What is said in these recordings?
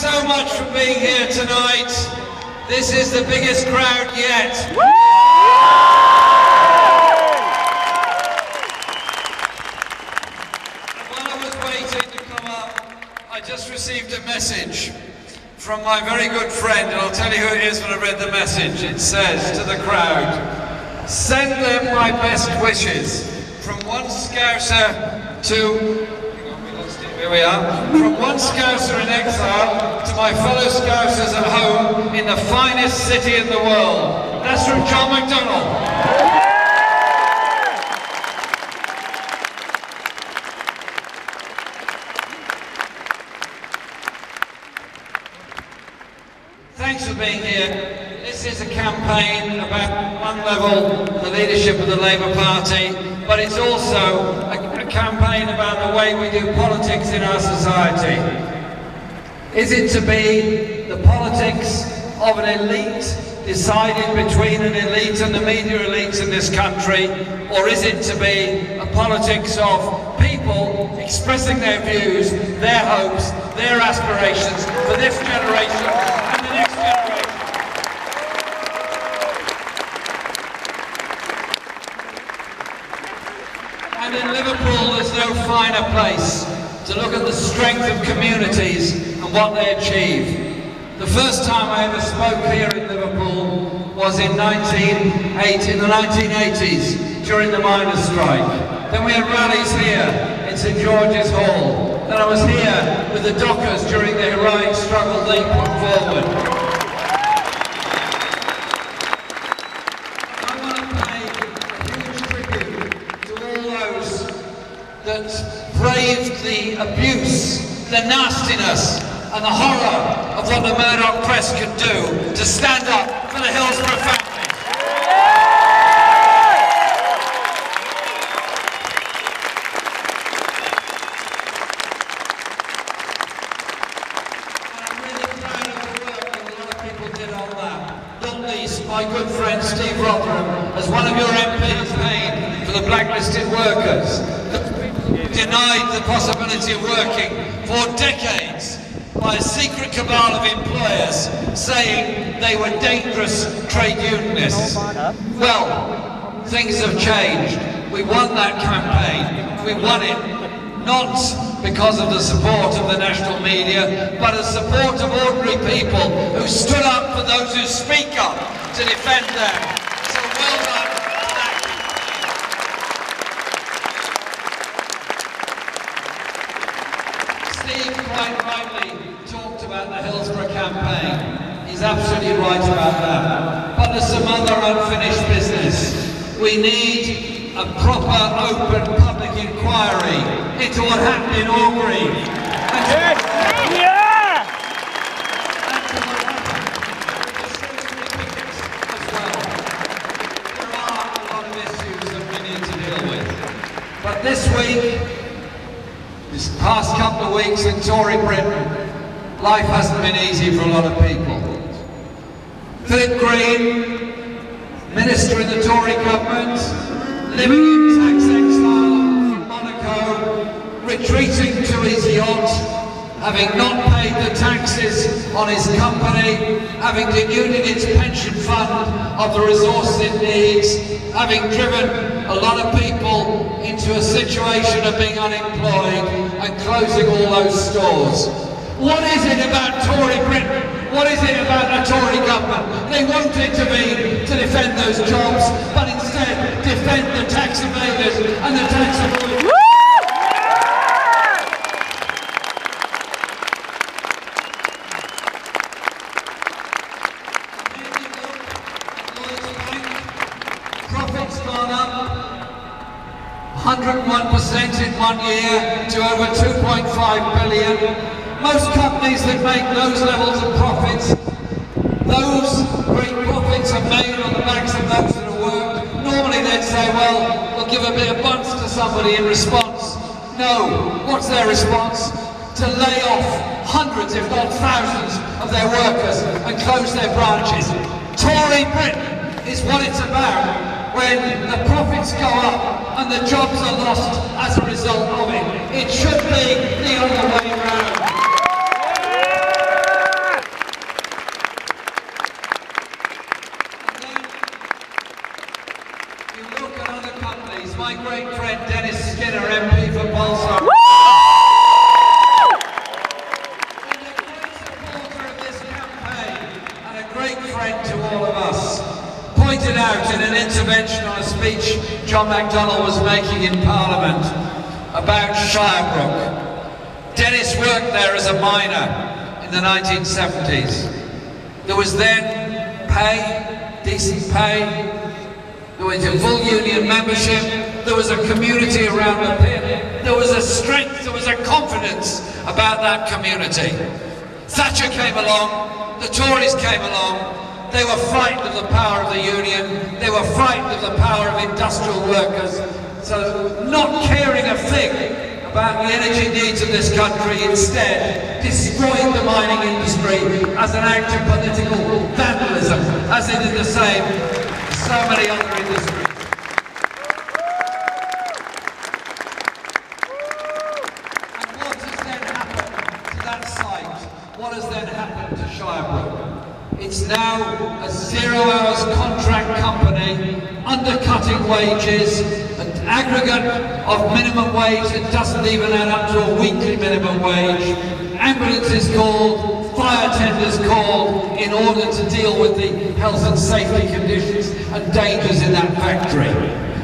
so much for being here tonight. This is the biggest crowd yet. And while I was waiting to come up, I just received a message from my very good friend, and I'll tell you who it is when I read the message. It says to the crowd, "Send them my best wishes. From one Scouser to..." Here we are. "From one Scouser in exile to my fellow Scousers at home in the finest city in the world." That's from John McDonnell. Thanks for being here. This is a campaign about, on one level, the leadership of the Labour Party, but it's also a campaign about the way we do politics in our society. Is it to be the politics of an elite decided between an elite and the media elites in this country, or is it to be a politics of people expressing their views, their hopes, their aspirations for this generation and the next generation? And in Liverpool, there's no finer place to look at the strength of communities and what they achieve. The first time I ever spoke here in Liverpool was in the 1980s, during the miners' strike. Then we had rallies here in St George's Hall. Then I was here with the dockers during the heroic struggle they put forward. That braved the abuse, the nastiness and the horror of what the Murdoch press could do to stand up for the Hillsborough family. And I'm really proud of the work that a lot of people did on that. Not least my good friend Steve Rotherham, as one of your MPs paid for the blacklisted workers. Denied the possibility of working for decades by a secret cabal of employers saying they were dangerous trade unionists. Well, things have changed. We won that campaign. We won it not because of the support of the national media, but the support of ordinary people who stood up for those who speak up to defend them. So well done. Steve quite rightly talked about the Hillsborough campaign. He's absolutely right about that. But there's some other unfinished business. We need a proper, open, public inquiry into what happened in Aubrey. There are a lot of issues that we need to deal with. But this week, this past couple of weeks in Tory Britain, life hasn't been easy for a lot of people. Philip Green, minister in the Tory government, living in tax exile in Monaco, retreating to his yacht, having not paid the taxes on his company, having denuded its pension fund of the resources it needs, having driven a lot of people into a situation of being unemployed and closing all those stores. What is it about Tory Britain? What is it about the Tory government? They won't intervene to defend those jobs, but instead defend the tax evaders and the tax avoiders. Profits gone up 101% in 1 year to over 2.5 billion. Most companies that make those levels of profits, those great profits are made on the backs of those that have worked. Normally they'd say, well, we'll give a bit of bunts to somebody in response. No, what's their response? To lay off hundreds, if not thousands, of their workers and close their branches. Tory Britain is what it's about when the profits go up and the jobs are lost as a result. 1 result of it. It should be the other way round. But this week, the Lloyds Bank profits gone up 101% in 1 year to over 2.5 billion. Most companies that make those levels of profits, those great profits are made on the backs of those that have worked. Normally they'd say, well, we'll give a bit of bunts to somebody in response. No, what's their response? To lay off hundreds, if not thousands, of their workers and close their branches. Tory Britain is what it's about when the profits go up and the jobs are lost as a result of it. It should be the other way round. in an intervention on a speech John MacDonald was making in Parliament about Shirebrook. Dennis worked there as a miner in the 1970s. There was then pay, decent pay, there was a full union membership, there was a community around the pit, there was a strength, there was a confidence about that community. Thatcher came along, the Tories came along, they were frightened of the power of the union, they were frightened of the power of industrial workers, so not caring a thing about the energy needs of this country, instead destroyed the mining industry as an act of political vandalism, as it is the same as so many other industries. And what has then happened to that site? What has then happened to Shirebrook? It's now a 0 hours contract company, undercutting wages, an aggregate of minimum wage that doesn't even add up to a weekly minimum wage, ambulances called, fire tenders called, in order to deal with the health and safety conditions and dangers in that factory.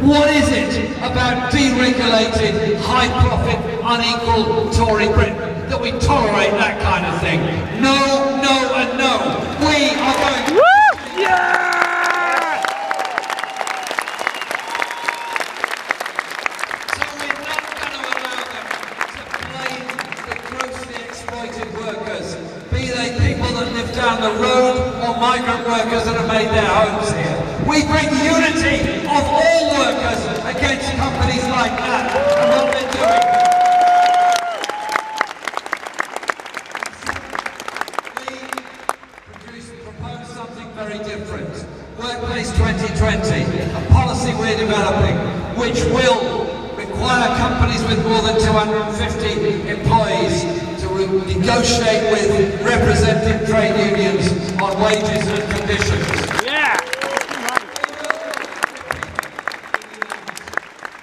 What is it about deregulated, high-profit, unequal Tory Britain that we tolerate that kind of thing? No, no, and no. We are going to... Yeah! So we're not going to allow them to blame the grossly exploited workers, be they people that live down the road or migrant workers that have made their homes here. We bring unity of all workers against companies like that and what they're doing. Propose something very different. Workplace 2020, a policy we're developing which will require companies with more than 250 employees to negotiate with representative trade unions on wages and conditions. Yeah!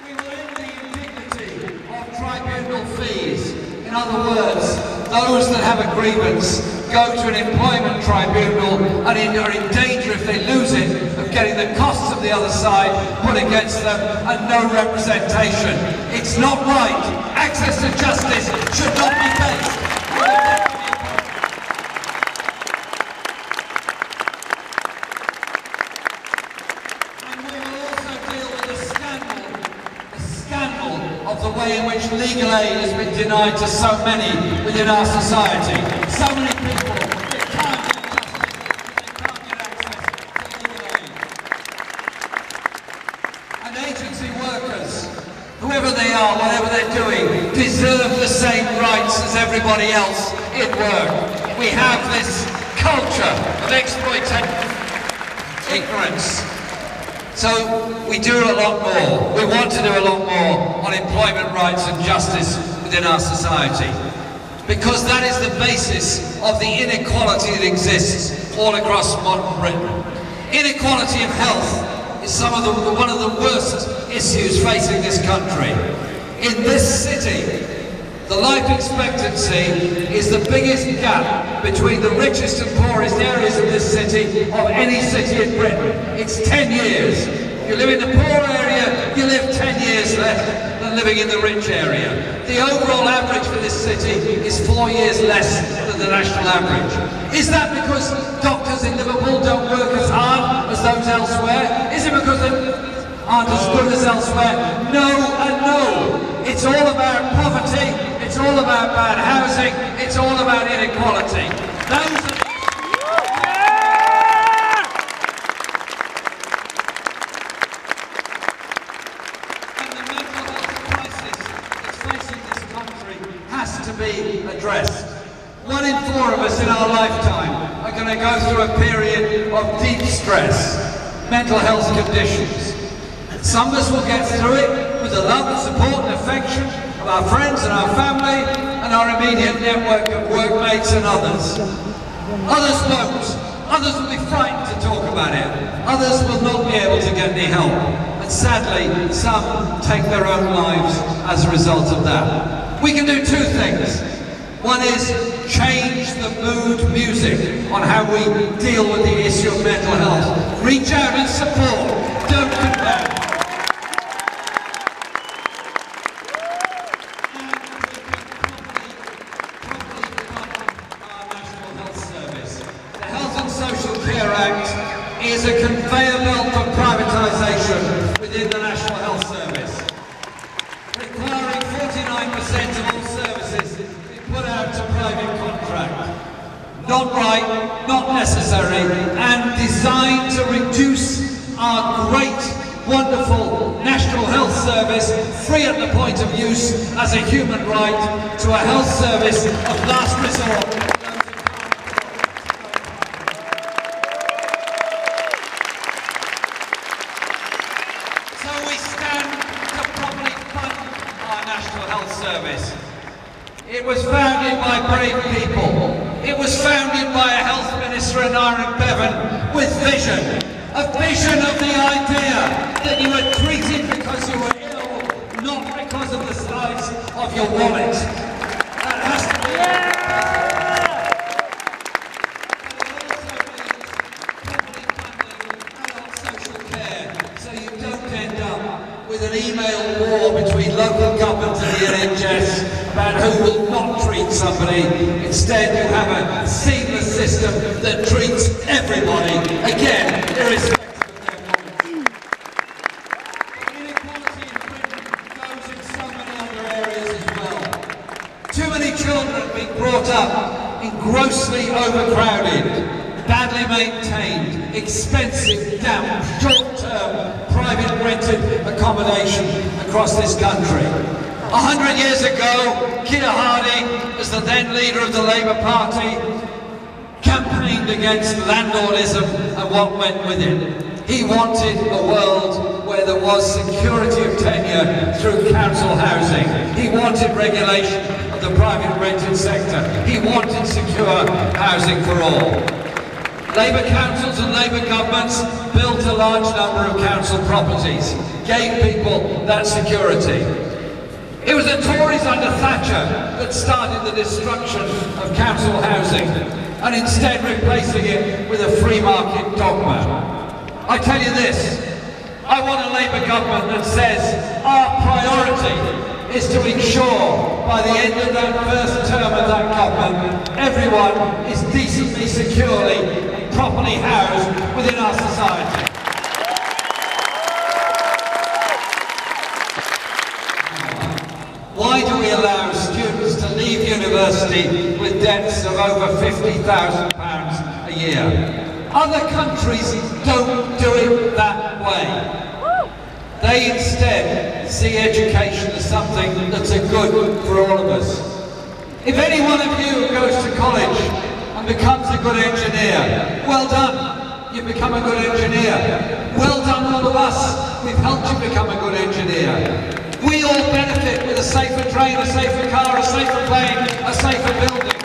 We will end the indignity of tribunal fees. In other words, those that have a grievance go to an employment tribunal and are in danger, if they lose it, of getting the costs of the other side put against them and no representation. It's not right. Access to justice should not be based on the deputy. And we will also deal with the scandal of the way in which legal aid has been denied to so many within our society. So many people that can't get justice because they can't get access to legal aid. And agency workers, whoever they are, whatever they're doing, deserve the same rights as everybody else in work. We have this culture of exploitation, ignorance. So we do a lot more. We want to do a lot more on employment rights and justice within our society, because that is the basis of the inequality that exists all across modern Britain. Inequality of health is one of the worst issues facing this country. In this city, the life expectancy is the biggest gap between the richest and poorest areas of this city of any city in Britain. It's 10 years. If you live in the poor area, you live 10 years less than living in the rich area. The overall average for this city is 4 years less than the national average. Is that because doctors in Liverpool don't work as hard as those elsewhere? Is it because they aren't as good as elsewhere? No and no. It's all about poverty, it's all about bad housing, it's all about inequality. Those are the and the mental health crisis that's facing this country has to be addressed. 1 in 4 of us in our lifetime are going to go through a period of deep stress, mental health conditions. Some of us will get through it with the love and support and affection of our friends and our family and our immediate network of workmates and others. Others won't. Others will be frightened to talk about it. Others will not be able to get any help. And sadly, some take their own lives as a result of that. We can do 2 things. One is change the mood music on how we deal with the issue of mental health. Reach out and support don't condemn. Social Care Act is a conveyor belt for privatisation within the National Health Service, requiring 49% of all services to be put out to private contract. Not right, not necessary, and designed to reduce our great, wonderful National Health Service, free at the point of use as a human right, to a health service of last resort. Service. It was founded by brave people. It was founded by a health minister in Ireland, Bevan, with vision. A vision of the idea that you were treated because you were ill, not because of the size of your wallet. That has to be adult social care, so you don't end up with an email war between local government and the NHS about who will not treat somebody. Instead, you have a seamless system that treats everybody, again, irrespective of their knowledge. Inequality in Britain goes in so many other areas as well. Too many children being brought up in grossly overcrowded, badly maintained, expensive, damp, short-term, private rented accommodation across this country. 100 years ago, Keir Hardie, as the then leader of the Labour Party, campaigned against landlordism and what went with it. He wanted a world where there was security of tenure through council housing. He wanted regulation of the private rented sector. He wanted secure housing for all. Labour councils and Labour governments built a large number of council properties, gave people that security. It was the Tories under Thatcher that started the destruction of council housing and instead replacing it with a free market dogma. I tell you this, I want a Labour government that says our priority is to ensure by the end of that first term of that government everyone is decently, securely and properly housed within our society. Why do we allow students to leave university with debts of over £50,000 a year? Other countries don't do it that way. They instead see education as something that's a good for all of us. If any one of you goes to college and becomes a good engineer, well done, you've become a good engineer. Well done all of us, we've helped you become a good engineer. We all benefit with a safer train, a safer car, a safer plane, a safer building.